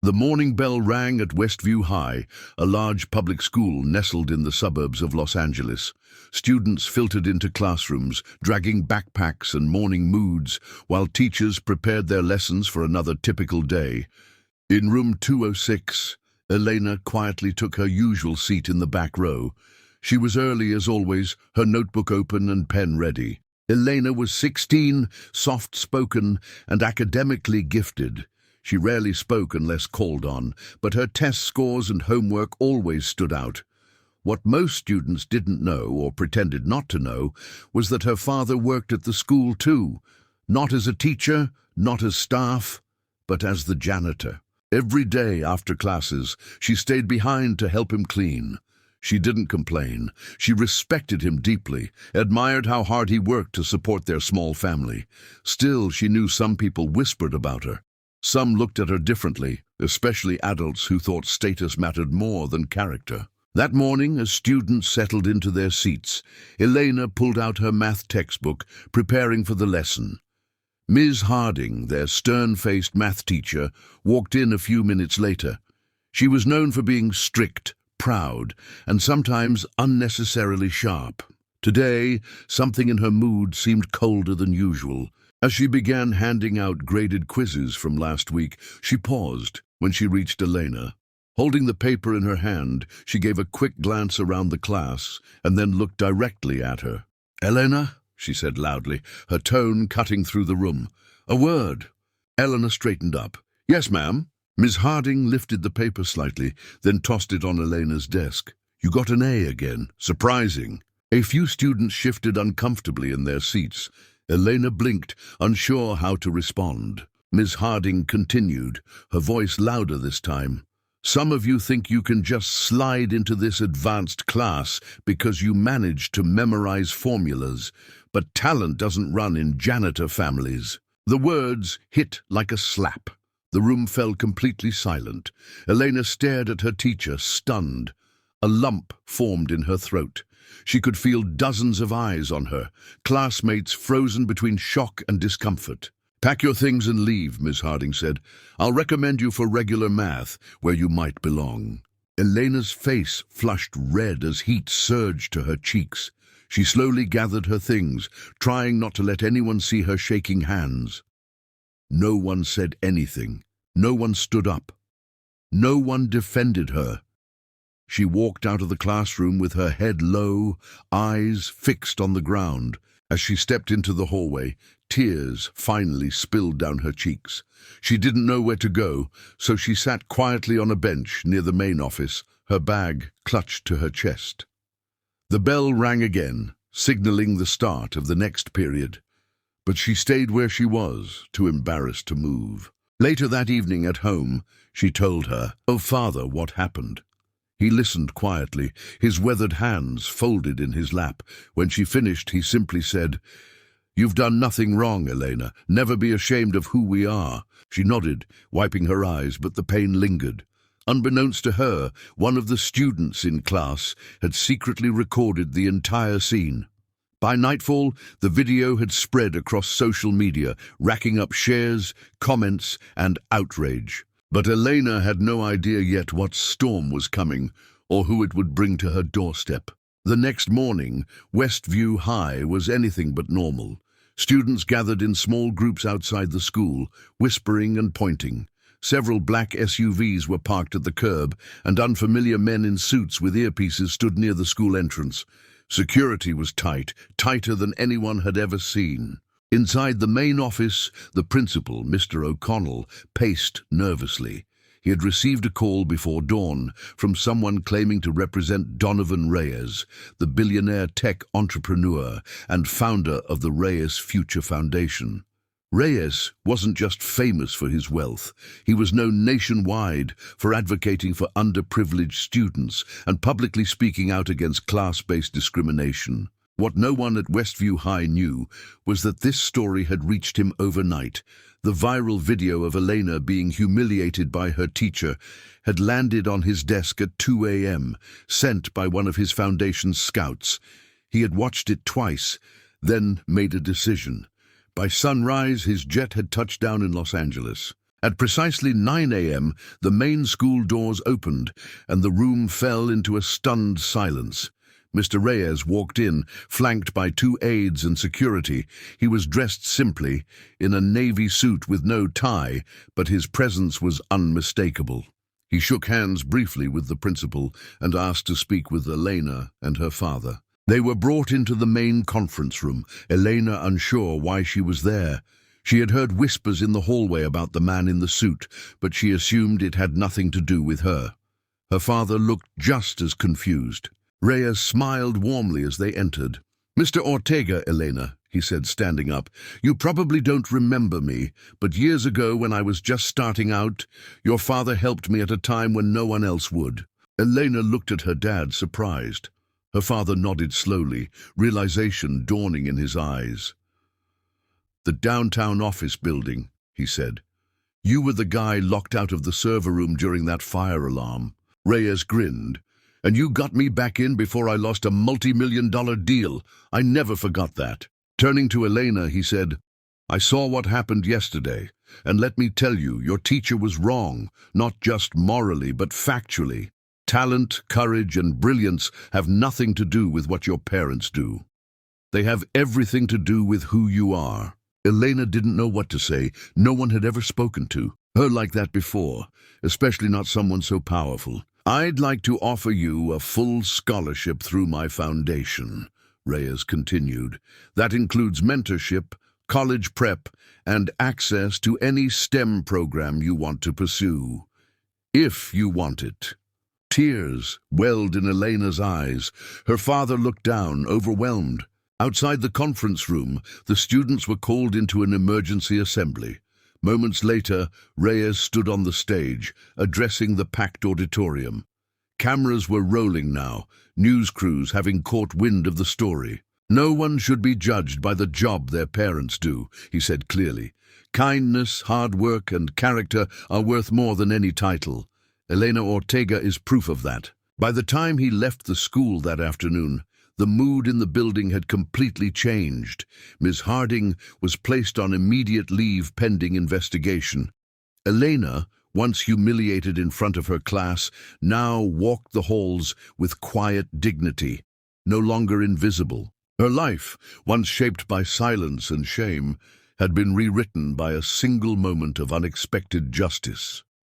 The morning bell rang at Westview High, a large public school nestled in the suburbs of Los Angeles. Students filtered into classrooms, dragging backpacks and morning moods, while teachers prepared their lessons for another typical day. In room 206, Elena quietly took her usual seat in the back row. She was early as always, her notebook open and pen ready. Elena was 16, soft-spoken, and academically gifted. She rarely spoke unless called on, but her test scores and homework always stood out. What most students didn't know, or pretended not to know, was that her father worked at the school too, not as a teacher, not as staff, but as the janitor. Every day after classes, she stayed behind to help him clean. She didn't complain. She respected him deeply, admired how hard he worked to support their small family. Still, she knew some people whispered about her. Some looked at her differently, especially adults who thought status mattered more than character. That morning, as students settled into their seats, Elena pulled out her math textbook, preparing for the lesson. Ms. Harding, their stern-faced math teacher, walked in a few minutes later. She was known for being strict, proud, and sometimes unnecessarily sharp. Today, something in her mood seemed colder than usual. As she began handing out graded quizzes from last week, she paused when she reached Elena. Holding the paper in her hand, she gave a quick glance around the class and then looked directly at her. "Elena," she said loudly, her tone cutting through the room. "A word." Elena straightened up. "Yes, ma'am." Ms. Harding lifted the paper slightly, then tossed it on Elena's desk. "You got an A again. Surprising." A few students shifted uncomfortably in their seats. Elena blinked, unsure how to respond. Ms. Harding continued, her voice louder this time. "Some of you think you can just slide into this advanced class because you managed to memorize formulas, but talent doesn't run in janitor families." The words hit like a slap. The room fell completely silent. Elena stared at her teacher, stunned. A lump formed in her throat. She could feel dozens of eyes on her, classmates frozen between shock and discomfort. "Pack your things and leave," Ms. Harding said. "I'll recommend you for regular math, where you might belong." Elena's face flushed red as heat surged to her cheeks. She slowly gathered her things, trying not to let anyone see her shaking hands. No one said anything. No one stood up. No one defended her. She walked out of the classroom with her head low, eyes fixed on the ground. As she stepped into the hallway, tears finally spilled down her cheeks. She didn't know where to go, so she sat quietly on a bench near the main office, her bag clutched to her chest. The bell rang again, signaling the start of the next period. But she stayed where she was, too embarrassed to move. Later that evening at home, she told her, "Oh, Father, what happened?" He listened quietly, his weathered hands folded in his lap. When she finished, he simply said, "You've done nothing wrong, Elena. Never be ashamed of who we are." She nodded, wiping her eyes, but the pain lingered. Unbeknownst to her, one of the students in class had secretly recorded the entire scene. By nightfall, the video had spread across social media, racking up shares, comments, and outrage. But Elena had no idea yet what storm was coming, or who it would bring to her doorstep. The next morning, Westview High was anything but normal. Students gathered in small groups outside the school, whispering and pointing. Several black SUVs were parked at the curb, and unfamiliar men in suits with earpieces stood near the school entrance. Security was tight, tighter than anyone had ever seen. Inside the main office, the principal, Mr. O'Connell, paced nervously. He had received a call before dawn from someone claiming to represent Donovan Reyes, the billionaire tech entrepreneur and founder of the Reyes Future Foundation. Reyes wasn't just famous for his wealth. He was known nationwide for advocating for underprivileged students and publicly speaking out against class-based discrimination. What no one at Westview High knew was that this story had reached him overnight. The viral video of Elena being humiliated by her teacher had landed on his desk at 2 a.m., sent by one of his foundation's scouts. He had watched it twice, then made a decision. By sunrise, his jet had touched down in Los Angeles. At precisely 9 a.m., the main school doors opened, and the room fell into a stunned silence. Mr. Reyes walked in, flanked by 2 aides and security. He was dressed simply, in a navy suit with no tie, but his presence was unmistakable. He shook hands briefly with the principal and asked to speak with Elena and her father. They were brought into the main conference room, Elena unsure why she was there. She had heard whispers in the hallway about the man in the suit, but she assumed it had nothing to do with her. Her father looked just as confused. Reyes smiled warmly as they entered. "Mr. Ortega, Elena," he said, standing up, "you probably don't remember me, but years ago when I was just starting out, your father helped me at a time when no one else would." Elena looked at her dad, surprised. Her father nodded slowly, realization dawning in his eyes. "The downtown office building," he said. "You were the guy locked out of the server room during that fire alarm." Reyes grinned. "And you got me back in before I lost a multi-million-dollar deal. I never forgot that." Turning to Elena, he said, "I saw what happened yesterday, and let me tell you, your teacher was wrong, not just morally, but factually. Talent, courage, and brilliance have nothing to do with what your parents do. They have everything to do with who you are." Elena didn't know what to say. No one had ever spoken to her like that before, especially not someone so powerful. "I'd like to offer you a full scholarship through my foundation," Reyes continued. "That includes mentorship, college prep, and access to any STEM program you want to pursue, if you want it." Tears welled in Elena's eyes. Her father looked down, overwhelmed. Outside the conference room, the students were called into an emergency assembly. Moments later, Reyes stood on the stage, addressing the packed auditorium. Cameras were rolling now, news crews having caught wind of the story. "No one should be judged by the job their parents do," he said clearly. "Kindness, hard work, and character are worth more than any title. Elena Ortega is proof of that." By the time he left the school that afternoon, the mood in the building had completely changed. Ms. Harding was placed on immediate leave pending investigation. Elena, once humiliated in front of her class, now walked the halls with quiet dignity, no longer invisible. Her life, once shaped by silence and shame, had been rewritten by a single moment of unexpected justice.